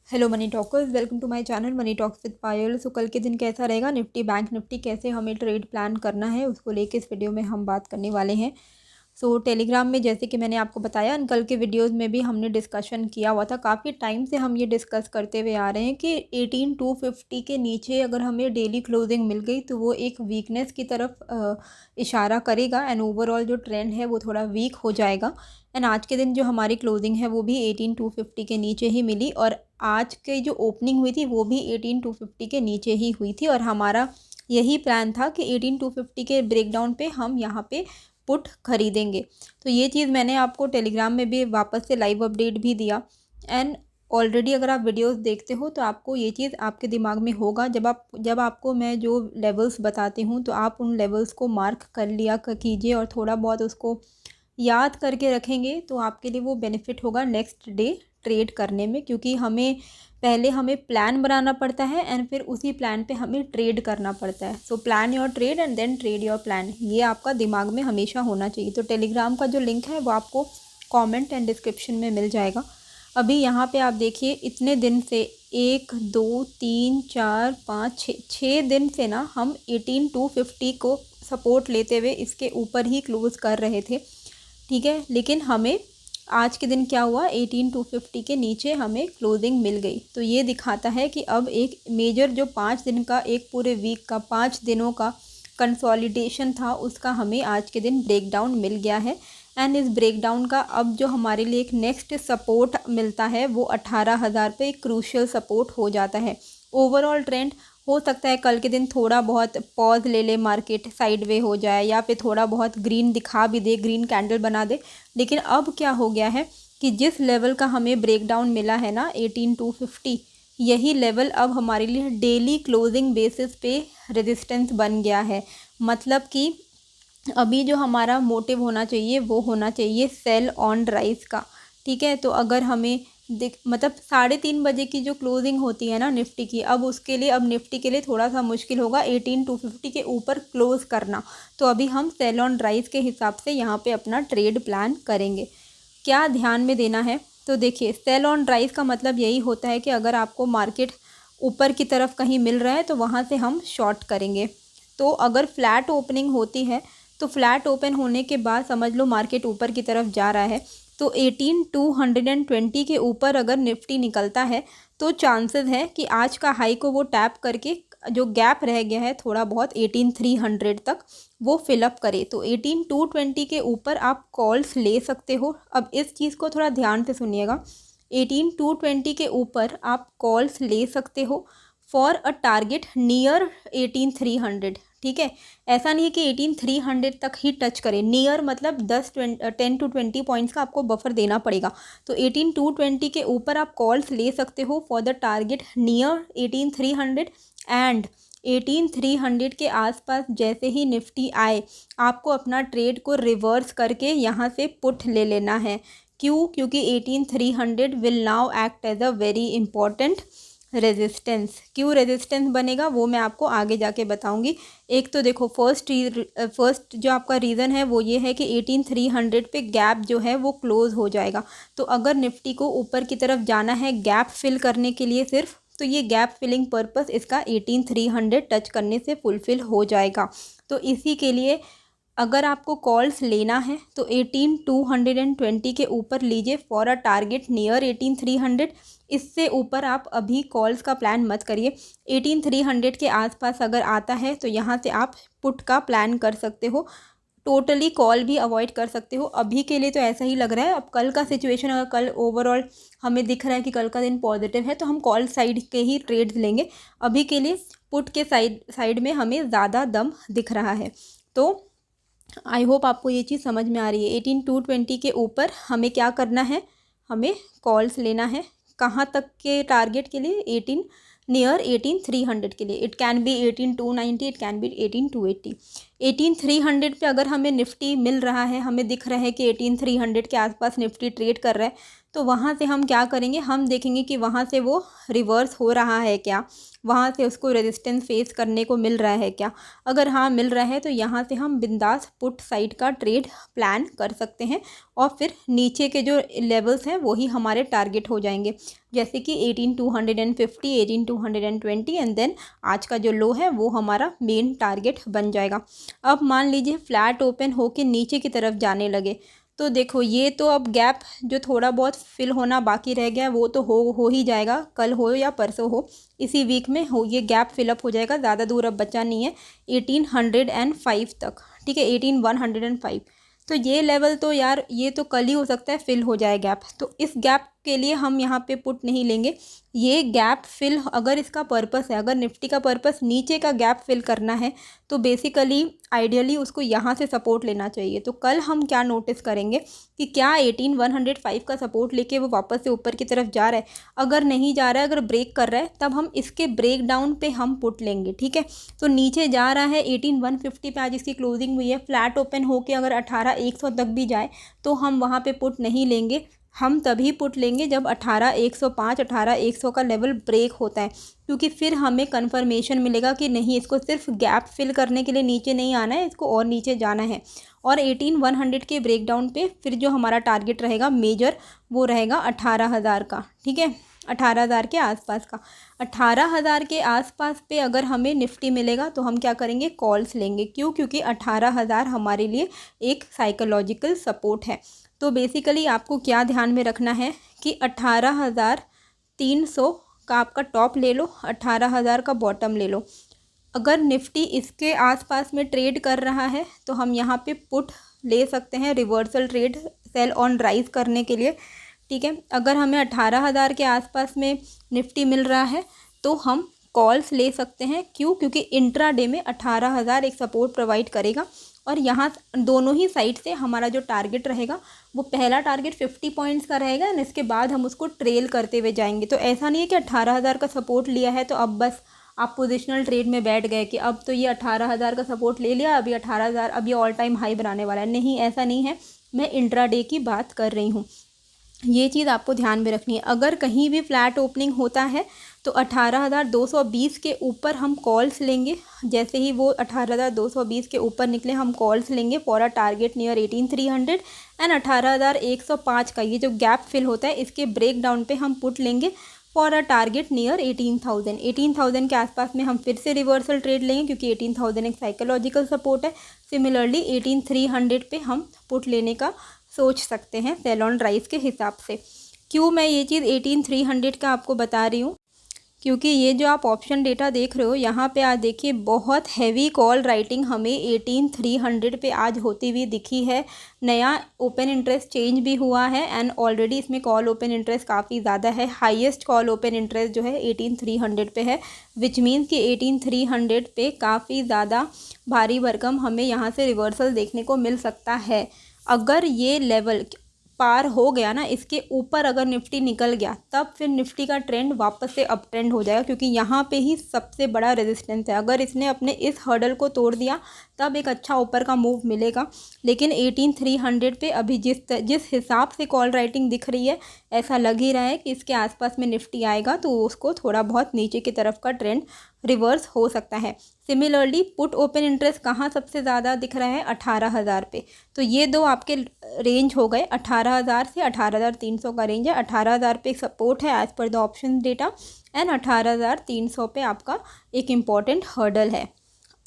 Hello money talkers, welcome to my channel Money Talks with Payal. So कल के दिन कैसा रहेगा, निफ्टी बैंक निफ्टी कैसे हमें ट्रेड प्लान करना है उसको लेके इस वीडियो में हम बात करने वाले हैं। सो टेलीग्राम में जैसे कि मैंने आपको बताया, कल के वीडियोस में भी हमने डिस्कशन किया हुआ था। काफ़ी टाइम से हम ये डिस्कस करते हुए आ रहे हैं कि 18250 के नीचे अगर हमें डेली क्लोजिंग मिल गई तो वो एक वीकनेस की तरफ इशारा करेगा एंड ओवरऑल जो ट्रेंड है वो थोड़ा वीक हो जाएगा। एंड आज के दिन जो हमारी क्लोजिंग है वो भी 18250 के नीचे ही मिली और आज की जो ओपनिंग हुई थी वो भी 18250 के नीचे ही हुई थी। और हमारा यही प्लान था कि 18250 के ब्रेकडाउन पे हम यहाँ पे पुट खरीदेंगे। तो ये चीज़ मैंने आपको टेलीग्राम में भी वापस से लाइव अपडेट भी दिया। एंड ऑलरेडी अगर आप वीडियोस देखते हो तो आपको ये चीज़ आपके दिमाग में होगा। जब आपको मैं जो लेवल्स बताती हूँ तो आप उन लेवल्स को मार्क कर लिया कीजिए और थोड़ा बहुत उसको याद करके रखेंगे तो आपके लिए वो बेनिफिट होगा नेक्स्ट डे ट्रेड करने में। क्योंकि पहले हमें प्लान बनाना पड़ता है एंड फिर उसी प्लान पे हमें ट्रेड करना पड़ता है। So plan your trade and then trade your plan, ये आपका दिमाग में हमेशा होना चाहिए। तो टेलीग्राम का जो लिंक है वो आपको कमेंट एंड डिस्क्रिप्शन में मिल जाएगा। अभी यहाँ पे आप देखिए, इतने दिन से 1 2 3 4 5 6 दिन से ना हम 18250 को सपोर्ट लेते हुए इसके ऊपर ही क्लोज कर रहे थे, ठीक है। लेकिन हमें आज के दिन क्या हुआ, 18250 के नीचे हमें क्लोजिंग मिल गई। तो ये दिखाता है कि अब एक मेजर जो 5 दिन का, एक पूरे वीक का 5 दिनों का कंसोलिडेशन था उसका हमें आज के दिन ब्रेकडाउन मिल गया है। एंड इस ब्रेकडाउन का अब जो हमारे लिए एक नेक्स्ट सपोर्ट मिलता है वो 18,000 पे एक क्रूशियल सपोर्ट हो जाता है। ओवरऑल ट्रेंड हो सकता है कल के दिन थोड़ा बहुत पॉज ले ले, मार्केट साइडवे हो जाए या फिर थोड़ा बहुत ग्रीन दिखा भी दे, ग्रीन कैंडल बना दे। लेकिन अब क्या हो गया है कि जिस लेवल का हमें ब्रेकडाउन मिला है ना 18250, यही लेवल अब हमारे लिए डेली क्लोजिंग बेसिस पे रेजिस्टेंस बन गया है। मतलब कि अभी जो हमारा मोटिव होना चाहिए वो होना चाहिए सेल ऑन राइज का, ठीक है। तो अगर हमें मतलब 3:30 बजे की जो क्लोजिंग होती है ना निफ्टी की, अब निफ्टी के लिए थोड़ा सा मुश्किल होगा 18250 के ऊपर क्लोज करना। तो अभी हम सेल ऑन राइज के हिसाब से यहाँ पे अपना ट्रेड प्लान करेंगे। क्या ध्यान में देना है, तो देखिए सेल ऑन राइज का मतलब यही होता है कि अगर आपको मार्केट ऊपर की तरफ कहीं मिल रहा है तो वहाँ से हम शॉर्ट करेंगे। तो अगर फ्लैट ओपनिंग होती है तो फ्लैट ओपन होने के बाद समझ लो मार्केट ऊपर की तरफ जा रहा है, तो 18220 के ऊपर अगर निफ्टी निकलता है तो चांसेस है कि आज का हाई को वो टैप करके जो गैप रह गया है थोड़ा बहुत 18300 तक वो फिलअप करे। तो 18220 के ऊपर आप कॉल्स ले सकते हो। अब इस चीज़ को थोड़ा ध्यान से सुनिएगा, 18220 के ऊपर आप कॉल्स ले सकते हो फॉर अ टारगेट नियर 18300, ठीक है। ऐसा नहीं है कि 18300 तक ही टच करें, नियर मतलब 10 to 20 पॉइंट्स का आपको बफर देना पड़ेगा। तो 18220 के ऊपर आप कॉल्स ले सकते हो for the target near 18300 and 18300 के आसपास जैसे ही निफ्टी आए आपको अपना ट्रेड को रिवर्स करके यहाँ से पुट ले लेना है। क्यों? क्योंकि 18300 will now act as a very important resistance. क्यों रेजिस्टेंस बनेगा वो मैं आपको आगे जाके बताऊंगी। एक तो देखो फर्स्ट जो आपका रीज़न है वो ये है कि 18300 पे गैप जो है वो क्लोज हो जाएगा। तो अगर निफ्टी को ऊपर की तरफ जाना है गैप फिल करने के लिए सिर्फ, तो ये गैप फिलिंग पर्पस इसका 18300 टच करने से फुलफिल हो जाएगा। तो इसी के लिए अगर आपको कॉल्स लेना है तो 18220 के ऊपर लीजिए फॉर अ टारगेट नियर 18300। इससे ऊपर आप अभी कॉल्स का प्लान मत करिए। 18300 के आसपास अगर आता है तो यहाँ से आप पुट का प्लान कर सकते हो, टोटली कॉल भी अवॉइड कर सकते हो। अभी के लिए तो ऐसा ही लग रहा है। अब कल का सिचुएशन, अगर कल ओवरऑल हमें दिख रहा है कि कल का दिन पॉजिटिव है तो हम कॉल साइड के ही ट्रेड्स लेंगे। अभी के लिए पुट के साइड में हमें ज़्यादा दम दिख रहा है। तो आई होप आपको ये चीज़ समझ में आ रही है। 18220 के ऊपर हमें क्या करना है, हमें कॉल्स लेना है। कहाँ तक के टारगेट के लिए, नियर 18300 के लिए। It can be 18290, it can be 18280। 18300 पे अगर हमें निफ्टी मिल रहा है, हमें दिख रहा है कि 18300 के आसपास निफ्टी ट्रेड कर रहा है, तो वहाँ से हम क्या करेंगे, हम देखेंगे कि वहाँ से वो रिवर्स हो रहा है क्या, वहाँ से उसको रेजिस्टेंस फेस करने को मिल रहा है क्या। अगर हाँ मिल रहा है तो यहाँ से हम बिंदास पुट साइड का ट्रेड प्लान कर सकते हैं और फिर नीचे के जो लेवल्स हैं वही हमारे टारगेट हो जाएंगे, जैसे कि 18,250, 18,220 एंड देन आज का जो लो है वो हमारा मेन टारगेट बन जाएगा। अब मान लीजिए फ्लैट ओपन होके नीचे की तरफ जाने लगे, तो देखो ये तो अब गैप जो थोड़ा बहुत फिल होना बाकी रह गया वो तो हो ही जाएगा, कल हो या परसों हो, इसी वीक में हो ये गैप फिलअप हो जाएगा, ज़्यादा दूर अब बचा नहीं है 1805 तक, ठीक है 18,105। तो ये लेवल तो यार ये तो कल ही हो सकता है फिल हो जाए गैप, तो इस गैप के लिए हम यहाँ पे पुट नहीं लेंगे। ये गैप फिल अगर इसका पर्पस है, अगर निफ्टी का पर्पस नीचे का गैप फिल करना है तो बेसिकली आइडियली उसको यहाँ से सपोर्ट लेना चाहिए। तो कल हम क्या नोटिस करेंगे कि क्या 18,105 का सपोर्ट लेके वो वापस से ऊपर की तरफ जा रहा है, अगर नहीं जा रहा है, अगर ब्रेक कर रहा है तब हम इसके ब्रेक डाउन पे हम पुट लेंगे, ठीक है। तो नीचे जा रहा है 18,150 पे आज इसकी क्लोजिंग हुई है, फ्लैट ओपन होके अगर 18,100 तक भी जाए तो हम वहाँ पे पुट नहीं लेंगे, हम तभी पुट लेंगे जब 18,105, 18,100 का लेवल ब्रेक होता है, क्योंकि फिर हमें कन्फर्मेशन मिलेगा कि नहीं इसको सिर्फ गैप फिल करने के लिए नीचे नहीं आना है, इसको और नीचे जाना है। और 18,100 के ब्रेकडाउन पे फिर जो हमारा टारगेट रहेगा मेजर वो रहेगा 18,000 का, ठीक है 18,000 के आसपास का। 18,000 के आसपास पे अगर हमें निफ्टी मिलेगा तो हम क्या करेंगे, कॉल्स लेंगे। क्यों? क्योंकि 18,000 हमारे लिए एक साइकोलॉजिकल सपोर्ट है। तो बेसिकली आपको क्या ध्यान में रखना है कि 18,300 का आपका टॉप ले लो, 18,000 का बॉटम ले लो। अगर निफ्टी इसके आसपास में ट्रेड कर रहा है तो हम यहाँ पे पुट ले सकते हैं, reversal trade sell on rise करने के लिए, ठीक है। अगर हमें 18,000 के आसपास में निफ्टी मिल रहा है तो हम कॉल्स ले सकते हैं। क्यों? क्योंकि इंट्राडे में 18,000 एक सपोर्ट प्रोवाइड करेगा और यहाँ दोनों ही साइड से हमारा जो टारगेट रहेगा वो पहला टारगेट 50 पॉइंट्स का रहेगा और इसके बाद हम उसको ट्रेल करते हुए जाएंगे। तो ऐसा नहीं है कि 18,000 का सपोर्ट लिया है तो अब बस आप पोजिशनल ट्रेड में बैठ गए कि अब तो ये 18,000 का सपोर्ट ले लिया, अभी 18,000 अब ये ऑल टाइम हाई बनाने वाला है। नहीं, ऐसा नहीं है, मैं इंट्राडे की बात कर रही हूँ। ये चीज़ आपको ध्यान में रखनी है। अगर कहीं भी फ्लैट ओपनिंग होता है तो 18,220 के ऊपर हम कॉल्स लेंगे, जैसे ही वो 18,220 के ऊपर निकले हम कॉल्स लेंगे for a target near 18,300 and 18,105 का ये जो गैप फिल होता है इसके ब्रेक डाउन पे हम पुट लेंगे फॉर अ टारगेट नियर 18,000। 18,000 के आसपास में हम फिर से रिवर्सल ट्रेड लेंगे क्योंकि 18,000 एक साइकोलॉजिकल सपोर्ट है। सिमिलरली 18,300 पे हम पुट लेने का सोच सकते हैं सेल ऑन राइज के हिसाब से। क्यों मैं ये चीज़ 18,300 का आपको बता रही हूँ? क्योंकि ये जो आप ऑप्शन डेटा देख रहे हो यहाँ पे आज देखिए बहुत हैवी कॉल राइटिंग हमें 18,300 पे आज होती हुई दिखी है। नया ओपन इंटरेस्ट चेंज भी हुआ है एंड ऑलरेडी इसमें कॉल ओपन इंटरेस्ट काफ़ी ज़्यादा है। हाईएस्ट कॉल ओपन इंटरेस्ट जो है 18,300 पे है, विच मीन्स कि 18,300 पे काफ़ी ज़्यादा भारी भरकम हमें यहाँ से रिवर्सल देखने को मिल सकता है। अगर ये लेवल पार हो गया ना, इसके ऊपर अगर निफ्टी निकल गया तब फिर निफ्टी का ट्रेंड वापस से अप ट्रेंड हो जाएगा, क्योंकि यहाँ पे ही सबसे बड़ा रेजिस्टेंस है। अगर इसने अपने इस हर्डल को तोड़ दिया तब एक अच्छा ऊपर का मूव मिलेगा। लेकिन 18,300 पे अभी जिस हिसाब से कॉल राइटिंग दिख रही है ऐसा लग ही रहा है कि इसके आसपास में निफ्टी आएगा तो उसको थोड़ा बहुत नीचे की तरफ का ट्रेंड रिवर्स हो सकता है। सिमिलरली पुट ओपन इंटरेस्ट कहाँ सबसे ज़्यादा दिख रहा है? 18,000 पे। तो ये दो आपके रेंज हो गए, 18,000 से 18,300 का रेंज है। 18,000 पे सपोर्ट है as per the option data and 18,300 पे आपका एक इम्पॉर्टेंट हर्डल है।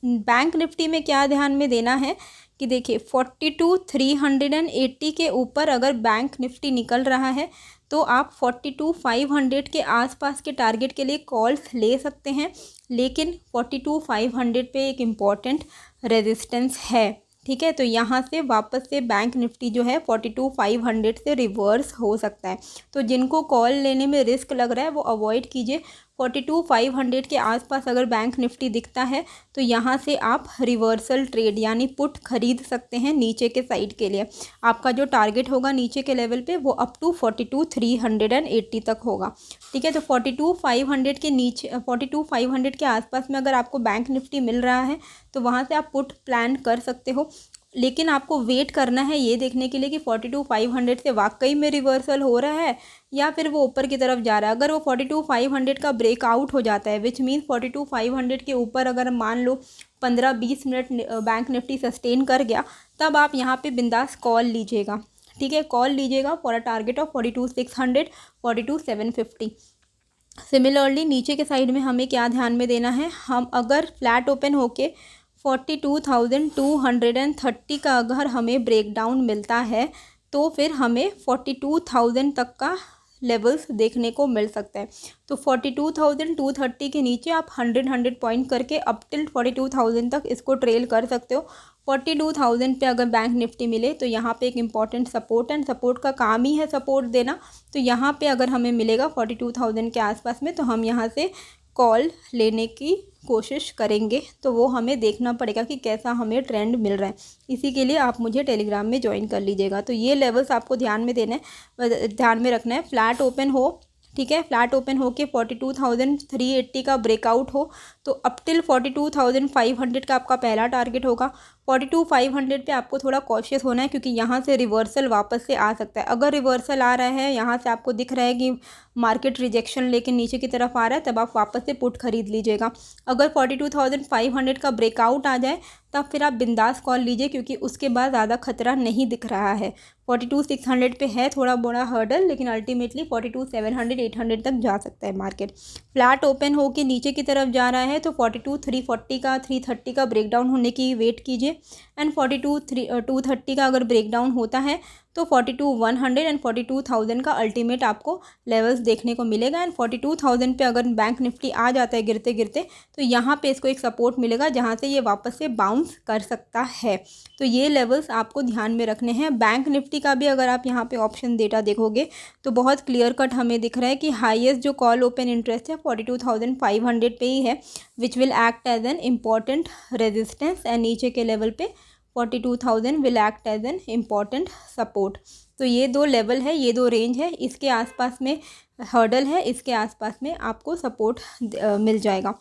बैंक निफ्टी में क्या ध्यान में देना है कि देखिए 42,380 के ऊपर अगर बैंक निफ्टी निकल रहा है तो आप 42,500 के आसपास के टारगेट के लिए कॉल्स ले सकते हैं। लेकिन 42,500 पे एक इम्पॉर्टेंट रेजिस्टेंस है, ठीक है। तो यहाँ से वापस से बैंक निफ्टी जो है 42,500 से रिवर्स हो सकता है। तो जिनको कॉल लेने में रिस्क लग रहा है वो अवॉइड कीजिए। 42,500 के आसपास अगर बैंक निफ्टी दिखता है तो यहाँ से आप रिवर्सल ट्रेड यानी पुट खरीद सकते हैं नीचे के साइड के लिए। आपका जो टारगेट होगा नीचे के लेवल पे वो अप टू 42,380 तक होगा, ठीक है। तो 42,500 के नीचे 42,500 के आसपास में अगर आपको बैंक निफ्टी मिल रहा है तो वहाँ से आप पुट प्लान कर सकते हो। लेकिन आपको वेट करना है ये देखने के लिए कि 42,500 से वाकई में रिवर्सल हो रहा है या फिर वो ऊपर की तरफ जा रहा है। अगर वो 42,500 का ब्रेकआउट हो जाता है, विच मीन्स 42,500 के ऊपर अगर मान लो 15-20 मिनट बैंक निफ्टी सस्टेन कर गया, तब आप यहाँ पे बिंदास कॉल लीजिएगा, ठीक है। कॉल लीजिएगा for a target of 42,600, 42,750। Similarly नीचे के साइड में हमें क्या ध्यान में देना है, हम अगर फ्लैट ओपन होके 42,230 का अगर हमें ब्रेकडाउन मिलता है तो फिर हमें 42,000 तक का लेवल्स देखने को मिल सकता है। तो 42,230 के नीचे आप 100 पॉइंट करके अप टिल 42,000 तक इसको ट्रेल कर सकते हो। 42,000 पे अगर बैंक निफ्टी मिले तो यहाँ पे एक इम्पॉर्टेंट सपोर्ट, एंड सपोर्ट का काम ही है सपोर्ट देना। तो यहाँ पे अगर हमें मिलेगा 42,000 के आसपास में, तो हम यहाँ से कॉल लेने की कोशिश करेंगे। तो वो हमें देखना पड़ेगा कि कैसा हमें ट्रेंड मिल रहा है। इसी के लिए आप मुझे टेलीग्राम में ज्वाइन कर लीजिएगा। तो ये लेवल्स आपको ध्यान में देना है, ध्यान में रखना है। फ्लैट ओपन हो, ठीक है, फ्लैट ओपन हो के 42,380 का ब्रेकआउट हो तो अप टिल 42,500 का आपका पहला टारगेट होगा। 42,500 पे आपको थोड़ा कॉशियस होना है क्योंकि यहाँ से रिवर्सल वापस से आ सकता है। अगर रिवर्सल आ रहा है, यहाँ से आपको दिख रहा है कि मार्केट रिजेक्शन लेके नीचे की तरफ आ रहा है, तब आप वापस से पुट खरीद लीजिएगा। अगर 42,500 का ब्रेकआउट आ जाए तब फिर आप बिंदास कॉल लीजिए क्योंकि उसके बाद ज़्यादा खतरा नहीं दिख रहा है। 42,600 पे है थोड़ा बड़ा हर्डल, लेकिन अल्टीमेटली 42,700, 800 तक जा सकता है मार्केट। फ्लैट ओपन हो के नीचे की तरफ जा रहा है तो 42,340 का 330 का ब्रेकडाउन होने की वेट कीजिए, एंड 42,230 का अगर ब्रेकडाउन होता है तो 42,100 एंड 42,000 का अल्टीमेट आपको लेवल्स देखने को मिलेगा। एंड 42,000 पे अगर बैंक निफ्टी आ जाता है गिरते गिरते तो यहाँ पे इसको एक सपोर्ट मिलेगा जहाँ से ये वापस से बाउंस कर सकता है। तो ये लेवल्स आपको ध्यान में रखने हैं। बैंक निफ्टी का भी अगर आप यहाँ पे ऑप्शन डेटा देखोगे तो बहुत क्लियर कट हमें दिख रहा है कि हाईएस्ट जो कॉल ओपन इंटरेस्ट है 42,500 पे ही है, which will act as an important resistance, and नीचे के लेवल पे 42,000 will act as an important support. तो ये दो लेवल है, ये दो रेंज है, इसके आसपास में हर्डल है, इसके आसपास में आपको सपोर्ट मिल जाएगा।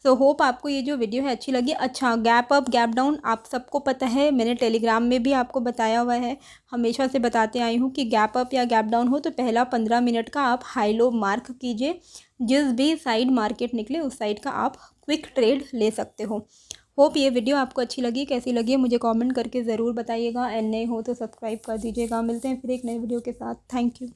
सो होप आपको ये जो वीडियो है अच्छी लगी। अच्छा, गैप अप गैप डाउन आप सबको पता है, मैंने टेलीग्राम में भी आपको बताया हुआ है, हमेशा से बताते आई हूँ कि गैप अप या गैप डाउन हो तो पहला 15 मिनट का आप हाई लो मार्क कीजिए। जिस भी साइड मार्केट निकले उस साइड का आप क्विक ट्रेड ले सकते हो। होप ये वीडियो आपको अच्छी लगी, कैसी लगी मुझे कमेंट करके ज़रूर बताइएगा, एंड नए हो तो सब्सक्राइब कर दीजिएगा। मिलते हैं फिर एक नए वीडियो के साथ। Thank you.